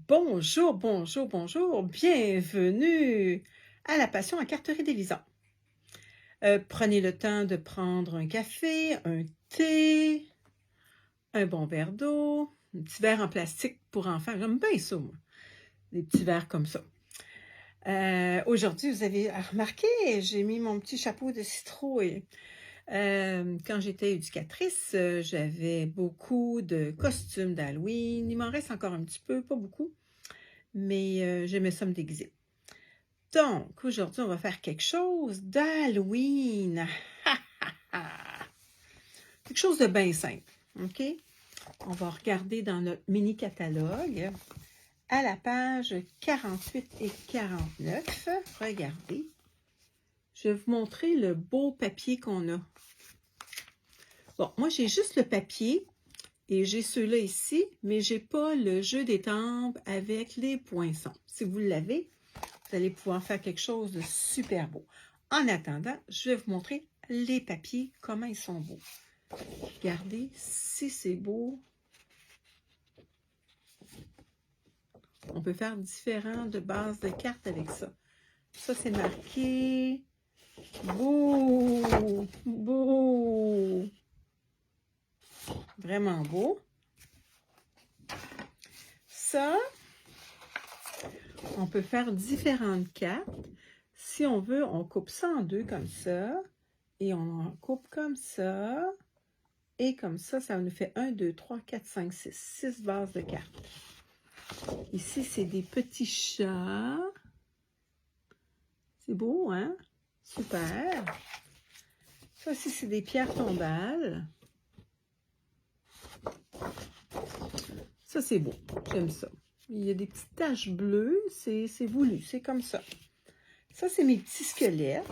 Bonjour, bonjour, bonjour, bienvenue à la Passion en carterie d'Élisa. Prenez le temps de prendre un café, un thé, un bon verre d'eau, un petit verre en plastique pour enfants. J'aime bien ça, moi, des petits verres comme ça. Aujourd'hui, vous avez remarqué, j'ai mis mon petit chapeau de citrouille. Quand j'étais éducatrice, j'avais beaucoup de costumes d'Halloween. Il m'en reste encore un petit peu, pas beaucoup, mais j'aimais ça me déguiser. Donc, aujourd'hui, on va faire quelque chose d'Halloween. Quelque chose de bien simple, OK? On va regarder dans notre mini-catalogue à la page 48 et 49. Regardez. Je vais vous montrer le beau papier qu'on a. Bon, moi, j'ai juste le papier et j'ai ceux-là ici, mais je n'ai pas le jeu d'étampes avec les poinçons. Si vous l'avez, vous allez pouvoir faire quelque chose de super beau. En attendant, je vais vous montrer les papiers, comment ils sont beaux. Regardez, si c'est beau. On peut faire différentes bases de cartes avec ça. Ça, c'est marqué beau, beau. Vraiment beau. Ça, on peut faire différentes cartes. Si on veut, on coupe ça en deux comme ça. Et on en coupe comme ça. Et comme ça, ça nous fait 1, 2, 3, 4, 5, 6. 6 bases de cartes. Ici, c'est des petits chats. C'est beau, hein? Super. Ça aussi, c'est des pierres tombales. Ça, c'est beau. J'aime ça. Il y a des petites taches bleues. C'est voulu. C'est comme ça. Ça, c'est mes petits squelettes.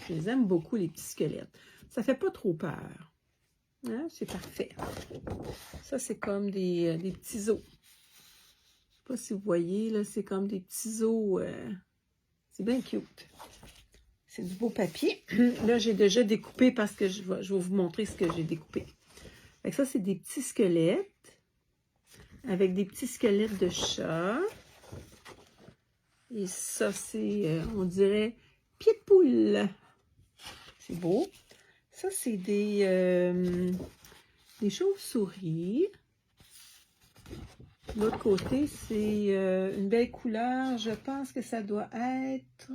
Je les aime beaucoup, les petits squelettes. Ça fait pas trop peur. Hein? C'est parfait. Ça, c'est comme des petits os. Je sais pas si vous voyez, là, c'est comme des petits os. C'est bien cute. C'est du beau papier. Là, j'ai déjà découpé parce que je vais vous montrer ce que j'ai découpé. Fait que ça, c'est des petits squelettes avec des petits squelettes de chat. Et ça, c'est, on dirait, pieds de poule. C'est beau. Ça, c'est des chauves-souris. L'autre côté, c'est une belle couleur. Je pense que ça doit être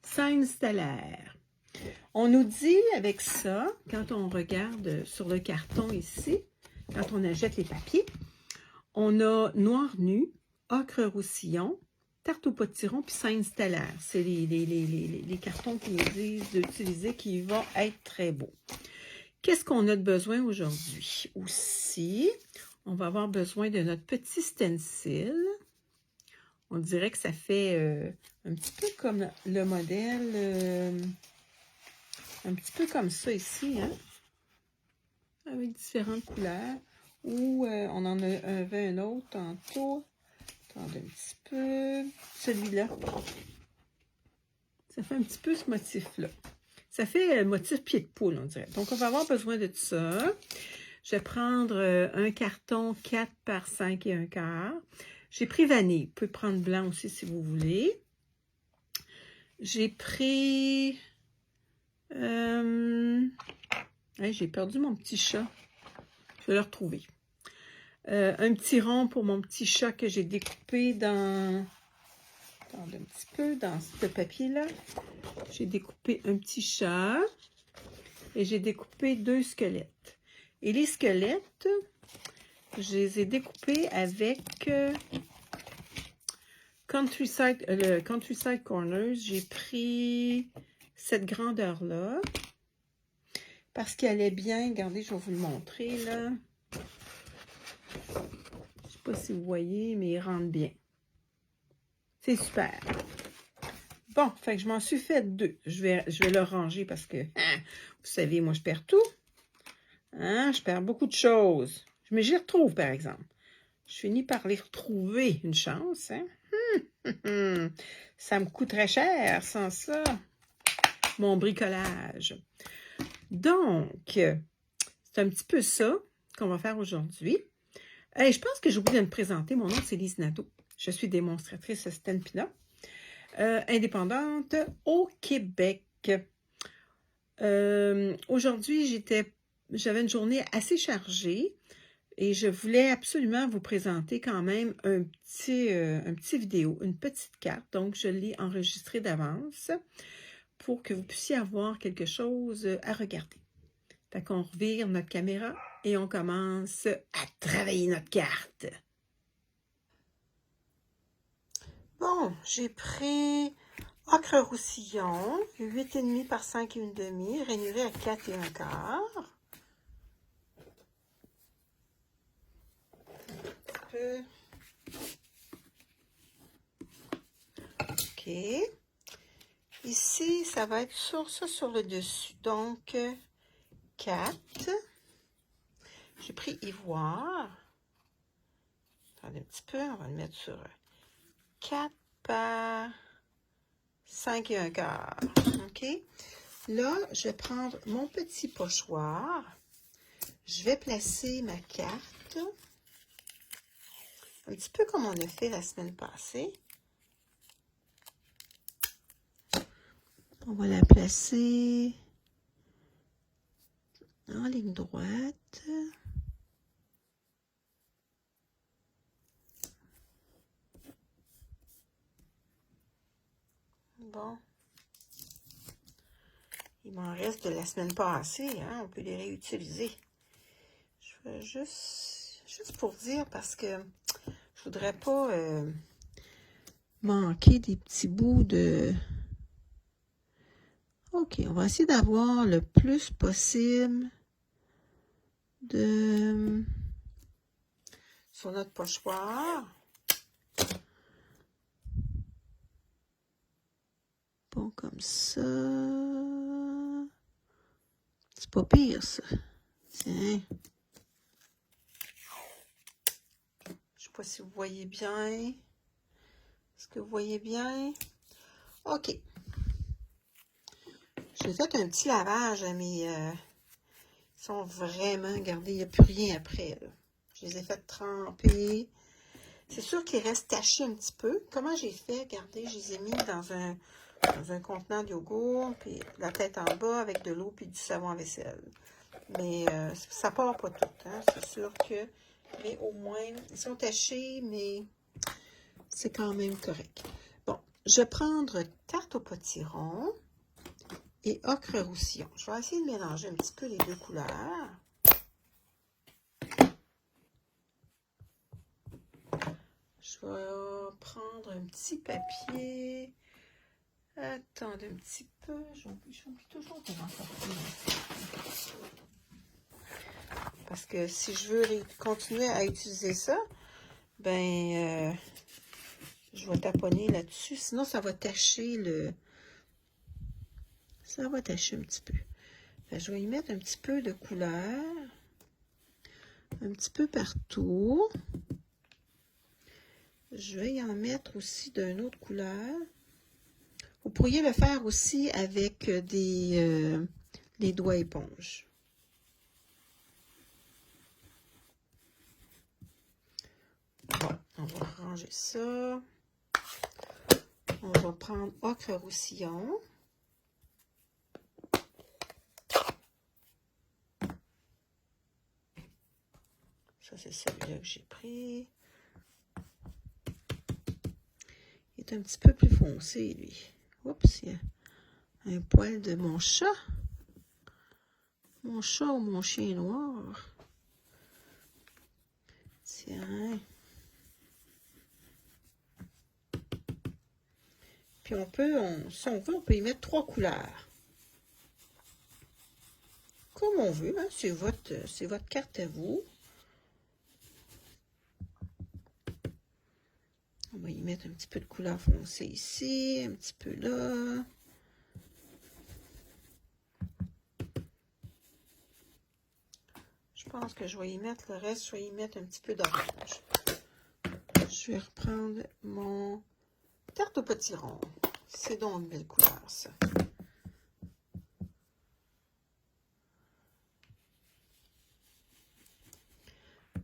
scène stellaire. On nous dit avec ça, quand on regarde sur le carton ici, quand on achète les papiers, on a noir nu, ocre roussillon, tarte au potiron puis scène stellaire. C'est les cartons qui nous disent d'utiliser qui vont être très beaux. Qu'est-ce qu'on a de besoin aujourd'hui? Aussi, on va avoir besoin de notre petit stencil. On dirait que ça fait un petit peu comme le modèle, un petit peu comme ça ici, hein? Avec différentes couleurs. Ou on en avait un autre tantôt. Attendez un petit peu. Celui-là. Ça fait un petit peu ce motif-là. Ça fait motif pied de poule, on dirait. Donc, on va avoir besoin de tout ça. Je vais prendre un carton 4 par 5 et un quart. J'ai pris vanille. Vous pouvez prendre blanc aussi si vous voulez. J'ai pris... j'ai perdu mon petit chat. Je vais le retrouver. Un petit rond pour mon petit chat que j'ai découpé dans... Attendez un petit peu, dans ce papier-là. J'ai découpé un petit chat et j'ai découpé 2 squelettes. Et les squelettes, je les ai découpés avec le Countryside Corners. J'ai pris cette grandeur-là parce qu'il allait bien. Regardez, je vais vous le montrer, là. Je ne sais pas si vous voyez, mais il rentre bien. C'est super. Bon, fait que je m'en suis fait 2. Je vais le ranger parce que, vous savez, moi, je perds tout. Hein? Je perds beaucoup de choses. Mais j'y retrouve, par exemple. Je finis par les retrouver, une chance. Hein? Ça me coûterait cher sans ça, mon bricolage. Donc, c'est un petit peu ça qu'on va faire aujourd'hui. Hey, je pense que j'ai oublié de me présenter. Mon nom, c'est Lise Nadeau. Je suis démonstratrice Stampin' Up, indépendante au Québec. Aujourd'hui, j'avais une journée assez chargée et je voulais absolument vous présenter quand même un petit vidéo, une petite carte. Donc, je l'ai enregistrée d'avance pour que vous puissiez avoir quelque chose à regarder. Fait qu'on revire notre caméra et on commence à travailler notre carte. Bon, j'ai pris ocre roussillon, 8,5 par 5,5, rainuré à 4,25. Un peu. OK. Ici, ça va être sur le dessus. Donc, 4. J'ai pris ivoire. Attendez un petit peu, on va le mettre sur 4 par 5,25. OK? Là, je vais prendre mon petit pochoir. Je vais placer ma carte. Un petit peu comme on a fait la semaine passée. On va la placer en ligne droite. Bon. Il m'en reste de la semaine passée, hein? On peut les réutiliser. Je vais juste pour dire parce que je voudrais pas manquer des petits bouts de... OK, on va essayer d'avoir le plus possible de... sur notre pochoir. Bon, comme ça. C'est pas pire, ça. Tiens. Je sais pas si vous voyez bien. Est-ce que vous voyez bien? OK. J'ai fait un petit lavage, mais ils sont vraiment, regardez, il n'y a plus rien après. Là. Je les ai fait tremper. C'est sûr qu'ils restent tachés un petit peu. Comment j'ai fait? Regardez, je les ai mis dans un contenant de yogourt, puis la tête en bas avec de l'eau puis du savon à vaisselle. Mais ça part pas tout. Hein? C'est sûr que, mais au moins, ils sont tachés, mais c'est quand même correct. Bon, je vais prendre tarte au potiron et ocre roussillon. Je vais essayer de mélanger un petit peu les deux couleurs. Je vais prendre un petit papier. Attendez un petit peu. J'oublie toujours de remporter. Parce que si je veux continuer à utiliser ça, ben, je vais taponner là-dessus. Sinon, ça va tacher le... Ça va tacher un petit peu. Ben, je vais y mettre un petit peu de couleur. Un petit peu partout. Je vais y en mettre aussi d'une autre couleur. Vous pourriez le faire aussi avec des doigts éponges. Bon, on va ranger ça. On va prendre ocre roussillon. Ça, c'est celui-là que j'ai pris. Il est un petit peu plus foncé, lui. Oups, il y a un poil de mon chat. Mon chat ou mon chien noir. Tiens. Puis si on veut, on peut y mettre 3 couleurs. Comme on veut, hein? C'est votre carte à vous. On va y mettre un petit peu de couleur foncée ici, un petit peu là. Je pense que je vais y mettre le reste, je vais y mettre un petit peu d'orange. Je vais reprendre mon tarte au potiron. C'est donc une belle couleur, ça.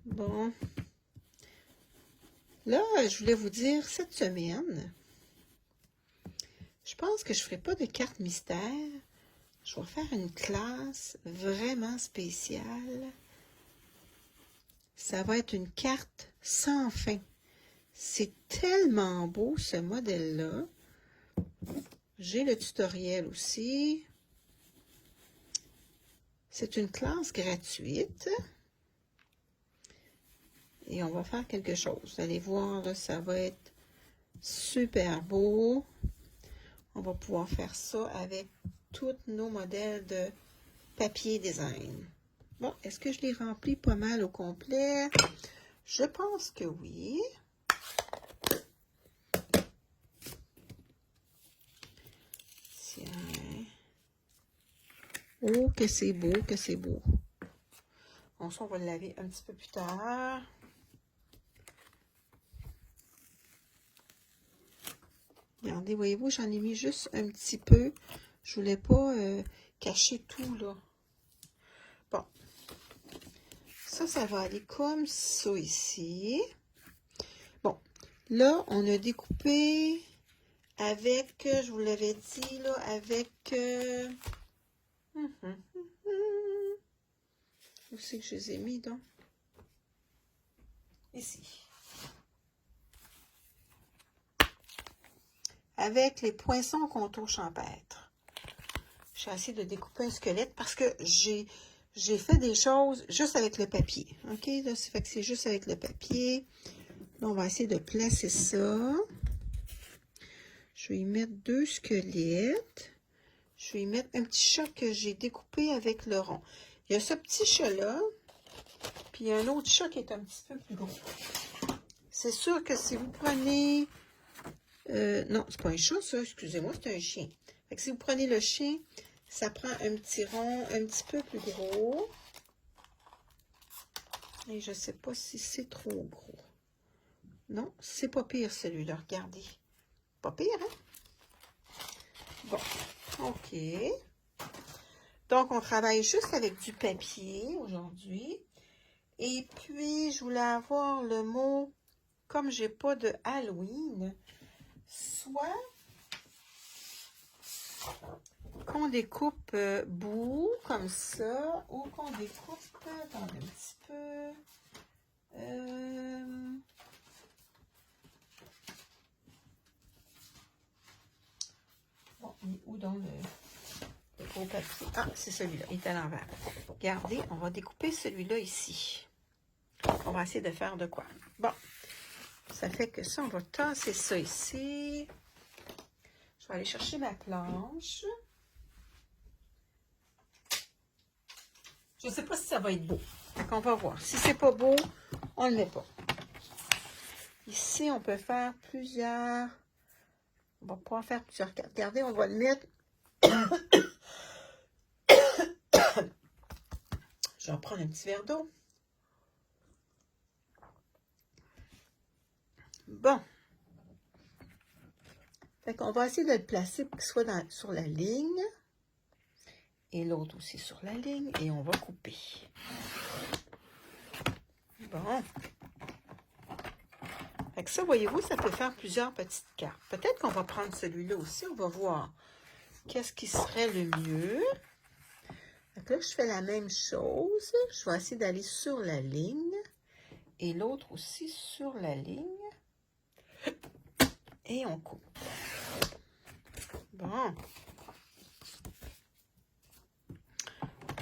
Bon. Là, je voulais vous dire, cette semaine, je pense que je ne ferai pas de carte mystère. Je vais faire une classe vraiment spéciale. Ça va être une carte sans fin. C'est tellement beau, ce modèle-là. J'ai le tutoriel aussi. C'est une classe gratuite. Et on va faire quelque chose. Vous allez voir, là, ça va être super beau. On va pouvoir faire ça avec tous nos modèles de papier design. Bon, est-ce que je l'ai rempli pas mal au complet? Je pense que oui. Tiens. Oh, que c'est beau, que c'est beau. Bon, ça, on va le laver un petit peu plus tard. Regardez, voyez-vous, j'en ai mis juste un petit peu. Je voulais pas cacher tout, là. Bon. Ça va aller comme ça ici. Bon. Là, on a découpé avec, je vous l'avais dit, là, avec... Où c'est que je les ai mis, donc? Ici. Avec les poinçons contour champêtre. J'ai essayé de découper un squelette parce que j'ai fait des choses juste avec le papier. OK? Là, ça fait que c'est juste avec le papier. Là, on va essayer de placer ça. Je vais y mettre 2 squelettes. Je vais y mettre un petit chat que j'ai découpé avec le rond. Il y a ce petit chat-là. Puis il y a un autre chat qui est un petit peu plus gros. C'est sûr que si vous prenez... non, c'est pas un chat, ça. Excusez-moi, c'est un chien. Fait que si vous prenez le chien, ça prend un petit rond un petit peu plus gros. Et je sais pas si c'est trop gros. Non, c'est pas pire celui-là. Regardez. Pas pire, hein? Bon, OK. Donc, on travaille juste avec du papier aujourd'hui. Et puis, je voulais avoir le mot, comme j'ai pas de Halloween, soit qu'on découpe bout, comme ça, ou qu'on découpe, attendez un petit peu, bon, il est où dans le gros papier? Ah, c'est celui-là, il est à l'envers. Regardez, on va découper celui-là ici. On va essayer de faire de quoi? Bon, ça fait que ça, on va tasser ça ici. Je vais aller chercher ma planche. Je ne sais pas si ça va être beau. Donc, on va voir. Si c'est pas beau, on ne le met pas. Ici, on peut faire plusieurs... On va pouvoir faire plusieurs cartes. Regardez, on va le mettre... Je vais en prendre un petit verre d'eau. Bon. Fait qu'on va essayer de le placer pour qu'il soit sur la ligne. Et l'autre aussi sur la ligne. Et on va couper. Bon. Fait que ça, voyez-vous, ça peut faire plusieurs petites cartes. Peut-être qu'on va prendre celui-là aussi. On va voir qu'est-ce qui serait le mieux. Fait que là, je fais la même chose. Je vais essayer d'aller sur la ligne. Et l'autre aussi sur la ligne. Et on coupe. Bon.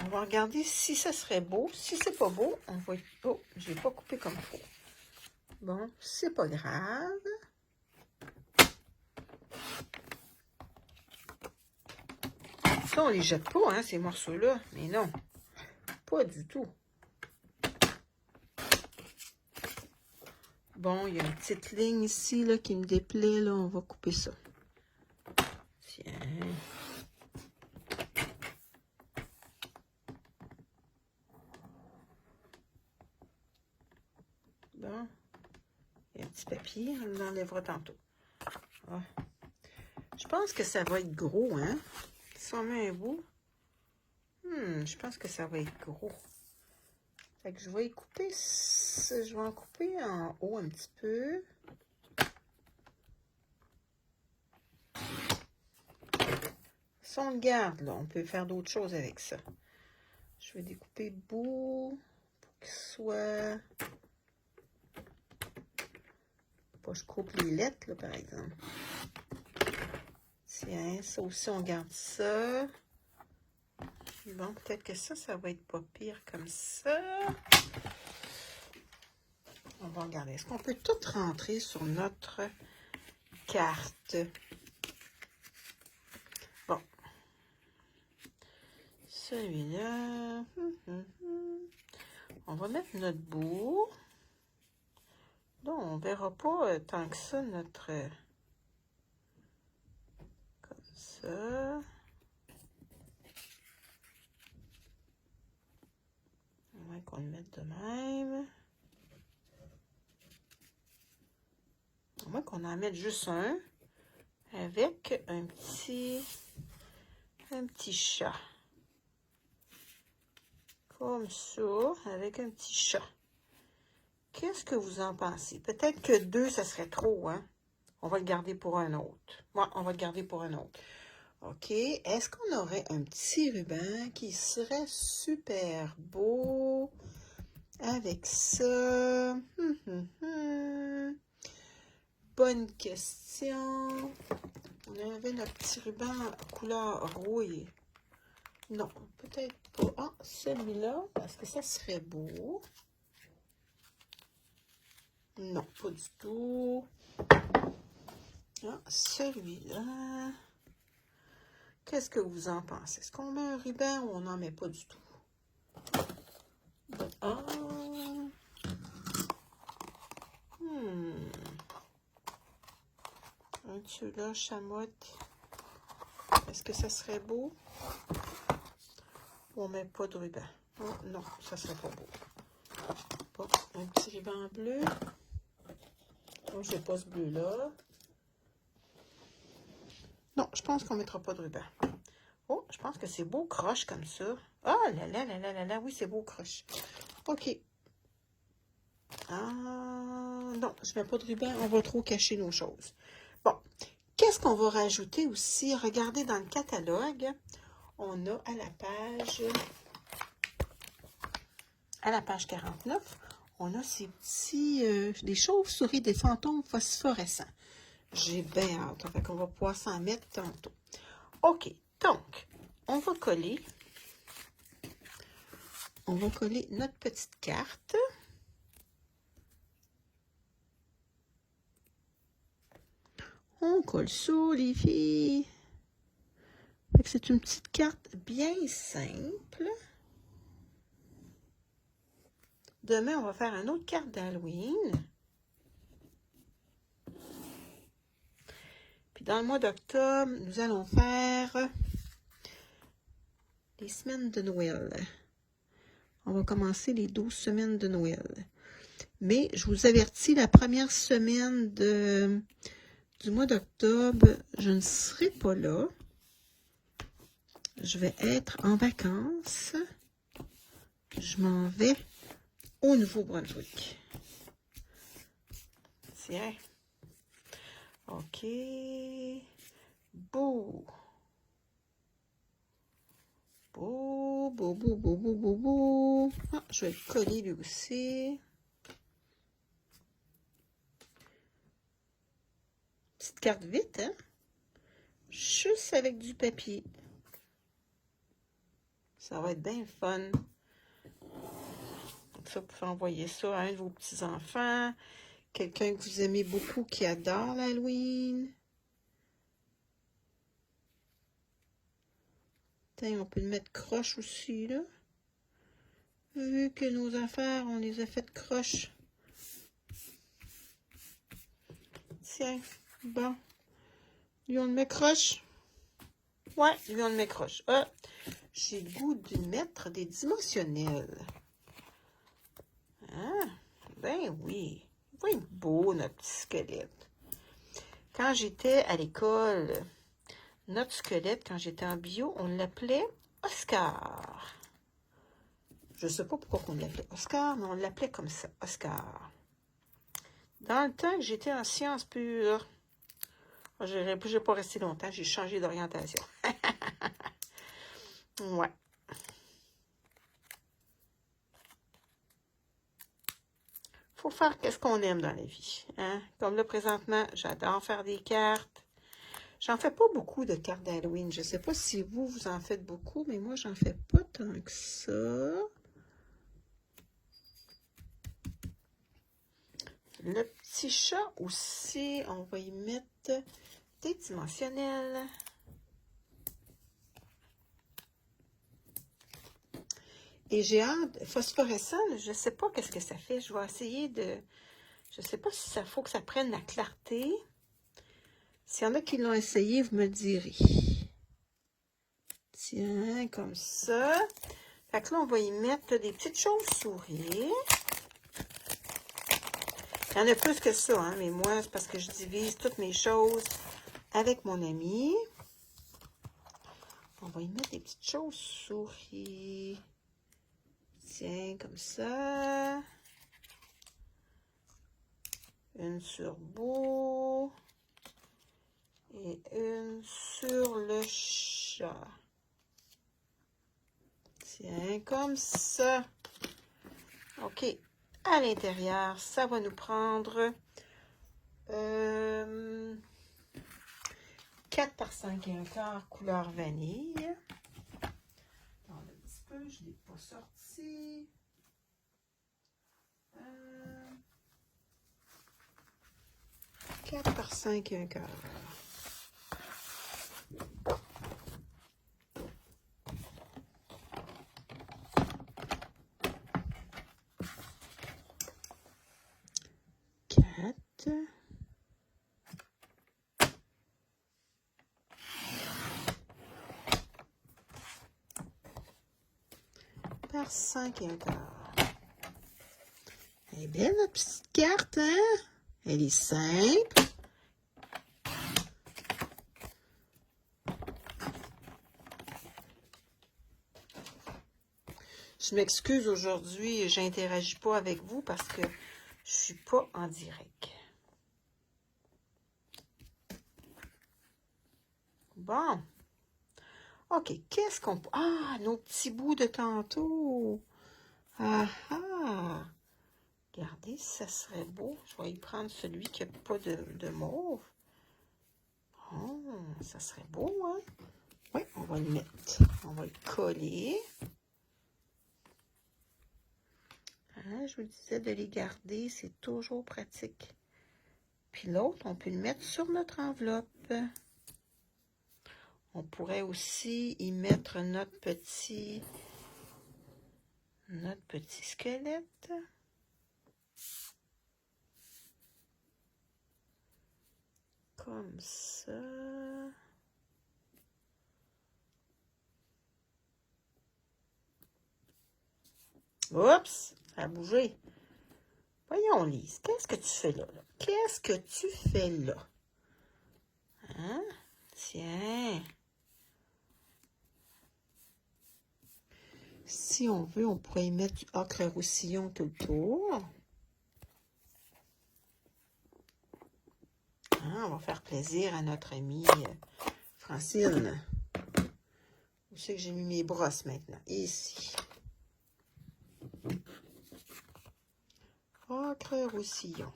On va regarder si ça serait beau. Si c'est pas beau, on va... Oh, je n'ai pas coupé comme il faut. Bon, c'est pas grave. Ça, on les jette pas, hein, ces morceaux-là. Mais non, pas du tout. Bon, il y a une petite ligne ici là, qui me déplaît. Là, on va couper ça. Tiens. Bon. Il y a un petit papier. On l'enlèvera tantôt. Ah. Je pense que ça va être gros, hein? Si on met un bout. Je pense que ça va être gros. Fait que je vais couper, je vais en couper en haut un petit peu. Si on le garde, là, on peut faire d'autres choses avec ça. Je vais découper bout pour qu'il soit... Pas je coupe les lettres, là, par exemple. Tiens, ça aussi, on garde ça. Bon, peut-être que ça va être pas pire comme ça. On va regarder. Est-ce qu'on peut tout rentrer sur notre carte? Bon. Celui-là. On va mettre notre bout. Là, on ne verra pas tant que ça notre... comme ça. À moins qu'on le mette de même. À moins qu'on en mette juste un. Avec un petit chat. Comme ça, avec un petit chat. Qu'est-ce que vous en pensez? Peut-être que 2, ça serait trop, hein? On va le garder pour un autre. Ouais, on va le garder pour un autre. OK. Est-ce qu'on aurait un petit ruban qui serait super beau avec ça? Bonne question. On avait notre petit ruban couleur rouille. Non, peut-être pas. Ah, celui-là, parce que ça serait beau. Non, pas du tout. Ah, celui-là. Qu'est-ce que vous en pensez? Est-ce qu'on met un ruban ou on n'en met pas du tout? Ah. Un dessus-là, chamotte. Est-ce que ça serait beau? Ou on met pas de ruban? Oh, non, ça serait pas beau. Bon, un petit ruban bleu. Donc, je n'ai pas ce bleu-là. Non, je pense qu'on ne mettra pas de ruban. Oh, je pense que c'est beau croche comme ça. Ah là là là là là là, oui, c'est beau croche. OK. Ah, non, je ne mets pas de ruban, on va trop cacher nos choses. Bon, qu'est-ce qu'on va rajouter aussi? Regardez dans le catalogue, on a à la page 49, on a ces petits, des chauves-souris, des fantômes phosphorescents. J'ai bien hâte, fait qu'on va pouvoir s'en mettre tantôt. OK, donc, on va coller notre petite carte. On colle ça, les filles. C'est une petite carte bien simple. Demain, on va faire une autre carte d'Halloween. Puis dans le mois d'octobre, nous allons faire les semaines de Noël. On va commencer les 12 semaines de Noël. Mais je vous avertis, la première semaine du mois d'octobre, je ne serai pas là. Je vais être en vacances. Je m'en vais au Nouveau-Brunswick. Tiens. OK. Beau. Beau, beau, beau, beau, beau, beau, beau. Ah, je vais le coller lui aussi. Petite carte vite, hein? Juste avec du papier. Ça va être bien fun. Ça, vous pouvez envoyer ça à un de vos petits-enfants. Quelqu'un que vous aimez beaucoup qui adore l'Halloween. On peut le mettre croche aussi, là. Vu que nos affaires, on les a faites croche. Tiens, bon. Lui, on le met croche. Ouais, lui, on le met croche. Ah, j'ai le goût de mettre des dimensionnels. Ah, ben oui. Il va être beau, notre petit squelette. Quand j'étais à l'école, notre squelette, quand j'étais en bio, on l'appelait Oscar. Je ne sais pas pourquoi on l'appelait Oscar, mais on l'appelait comme ça, Oscar. Dans le temps que j'étais en sciences pures, je n'ai pas resté longtemps, j'ai changé d'orientation. Ouais. Faut faire qu'est-ce qu'on aime dans la vie. Hein? Comme là, présentement, j'adore faire des cartes. J'en fais pas beaucoup de cartes d'Halloween. Je ne sais pas si vous en faites beaucoup, mais moi, j'en fais pas tant que ça. Le petit chat aussi, on va y mettre des dimensionnels. Et j'ai hâte, phosphorescent, je ne sais pas qu'est-ce que ça fait. Je vais essayer de... Je ne sais pas si ça faut que ça prenne la clarté. S'il y en a qui l'ont essayé, vous me direz. Tiens, comme ça. Fait que là, on va y mettre des petites chauves-souris. Il y en a plus que ça, hein, mais moi, c'est parce que je divise toutes mes choses avec mon ami. On va y mettre des petites chauves-souris. Tiens, comme ça. Une sur Beau. Et une sur le chat. Tiens, comme ça. OK. À l'intérieur, ça va nous prendre 4 par 5 et un quart couleur vanille. Attends un petit peu, je ne l'ai pas sorti. 4 par 5 et un quart. Par 5 et un quart. Elle est belle, notre petite carte, hein? Elle est simple. Je m'excuse aujourd'hui, j'interagis pas avec vous parce que je suis pas en direct. Bon. OK, qu'est-ce qu'on... Ah, nos petits bouts de tantôt. Ah ah. Regardez, ça serait beau. Je vais y prendre celui qui n'a pas de mauve. Oh, ça serait beau, hein? Oui, on va le mettre. On va le coller. Hein, je vous disais de les garder, c'est toujours pratique. Puis l'autre, on peut le mettre sur notre enveloppe. On pourrait aussi y mettre notre petit squelette. Comme ça. Oups, ça a bougé. Voyons, Lise, qu'est-ce que tu fais là? Qu'est-ce que tu fais là? Hein? Tiens. Si on veut, on pourrait y mettre du ocre roussillon tout le tour. Hein, on va faire plaisir à notre amie Francine. Où c'est que j'ai mis mes brosses maintenant? Ici. Ocre roussillon.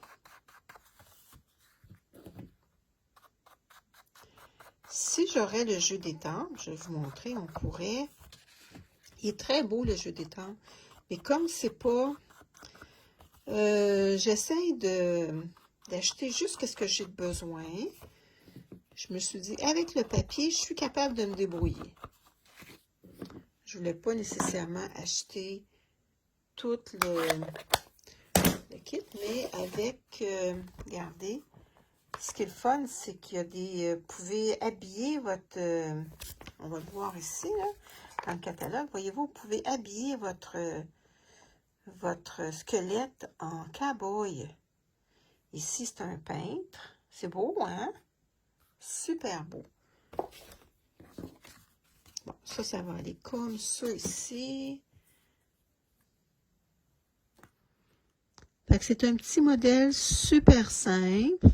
Si j'aurais le jeu des temps, je vais vous montrer, on pourrait... Il est très beau le jeu des temps, mais comme c'est pas... j'essaie d'acheter juste ce que j'ai besoin. Je me suis dit, avec le papier, je suis capable de me débrouiller. Je voulais pas nécessairement acheter tout le kit, mais avec, regardez, ce qui est le fun, c'est qu'il y a des, vous pouvez habiller votre, on va le voir ici, là, dans le catalogue, voyez-vous, vous pouvez habiller votre squelette en cow-boy. Ici, c'est un peintre. C'est beau, hein? Super beau. Bon, ça va aller comme ça ici. Fait que c'est un petit modèle super simple.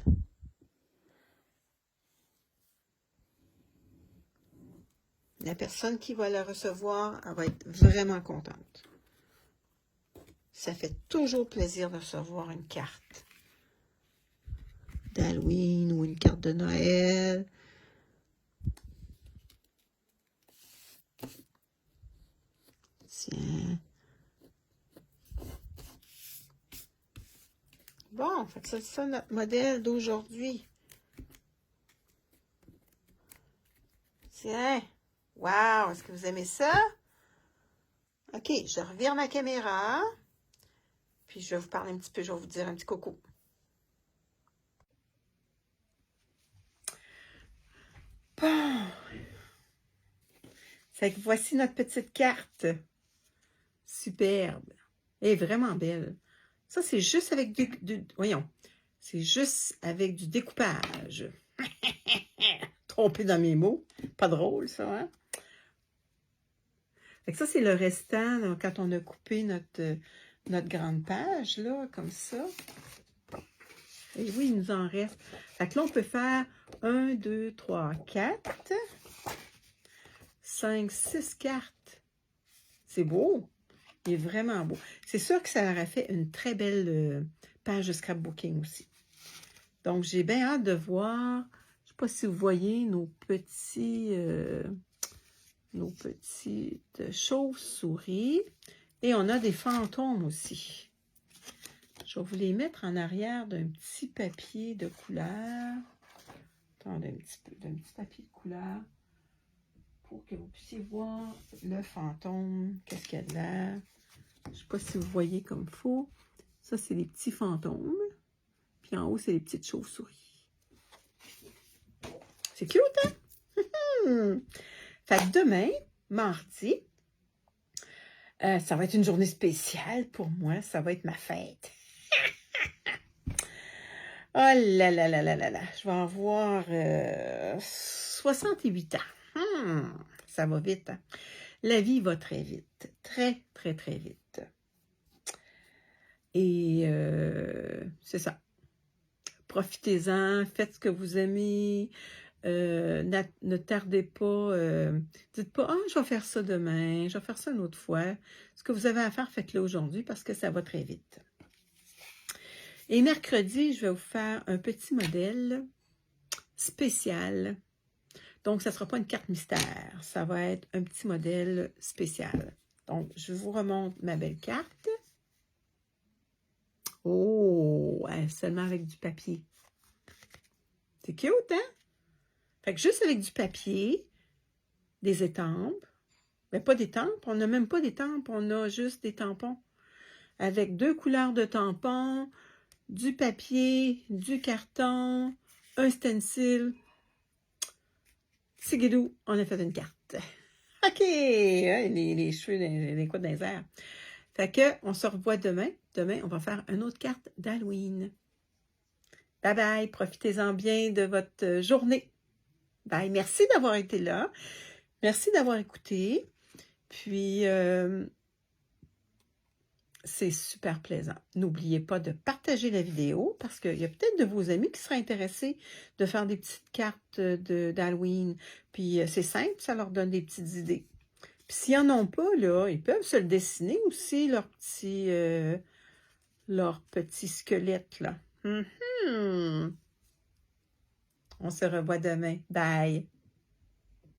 La personne qui va la recevoir, elle va être vraiment contente. Ça fait toujours plaisir de recevoir une carte d'Halloween ou une carte de Noël. Tiens. Bon, fait que c'est ça notre modèle d'aujourd'hui. Tiens. Wow, est-ce que vous aimez ça? OK, je revire ma caméra. Puis je vais vous parler un petit peu, je vais vous dire un petit coucou. Bon. Fait que voici notre petite carte. Superbe. Elle est vraiment belle. Ça, c'est juste avec voyons. C'est juste avec du découpage. Trompé dans mes mots. Pas drôle, ça, hein? Fait que ça, c'est le restant, là, quand on a coupé notre grande page, là, comme ça. Et oui, il nous en reste. Fait que là, on peut faire 1, 2, 3, 4, 5, 6 cartes. C'est beau. Il est vraiment beau. C'est sûr que ça aurait fait une très belle page de scrapbooking aussi. Donc, j'ai bien hâte de voir. Je ne sais pas si vous voyez nos petites chauves-souris. Et on a des fantômes aussi. Je vais vous les mettre en arrière d'un petit papier de couleur. Attendez un petit peu, d'un petit papier de couleur pour que vous puissiez voir le fantôme, qu'est-ce qu'il y a de l'air. Je ne sais pas si vous voyez comme il faut. Ça, c'est les petits fantômes. Puis en haut, c'est les petites chauves-souris. C'est cute, hein? Fait que demain, mardi, ça va être une journée spéciale pour moi. Ça va être ma fête. Oh là là là là là là. Je vais avoir 68 ans. Ça va vite, hein? La vie va très vite. Très, très, très vite. Et c'est ça. Profitez-en, faites ce que vous aimez. Ne tardez pas. Dites pas, je vais faire ça demain, je vais faire ça une autre fois. Ce que vous avez à faire, faites-le aujourd'hui parce que ça va très vite. Et mercredi, je vais vous faire un petit modèle spécial. Donc, ça ne sera pas une carte mystère. Ça va être un petit modèle spécial. Donc, je vous remonte ma belle carte. Oh, seulement avec du papier. C'est cute, hein? Fait que juste avec du papier, des étampes, mais pas d'étampes, on n'a même pas d'étampes, on a juste des tampons. Avec 2 couleurs de tampons, du papier, du carton, un stencil. Sigidou, on a fait une carte. OK! Les cheveux, les coudes dans les airs. Fait que, on se revoit demain. Demain, on va faire une autre carte d'Halloween. Bye bye, profitez-en bien de votre journée. Bye, merci d'avoir été là. Merci d'avoir écouté. Puis, c'est super plaisant. N'oubliez pas de partager la vidéo parce qu'il y a peut-être de vos amis qui seraient intéressés de faire des petites cartes d'Halloween. Puis, c'est simple, ça leur donne des petites idées. Puis, s'ils n'en ont pas, là, ils peuvent se le dessiner aussi, leur petit squelette, là. On se revoit demain. Bye!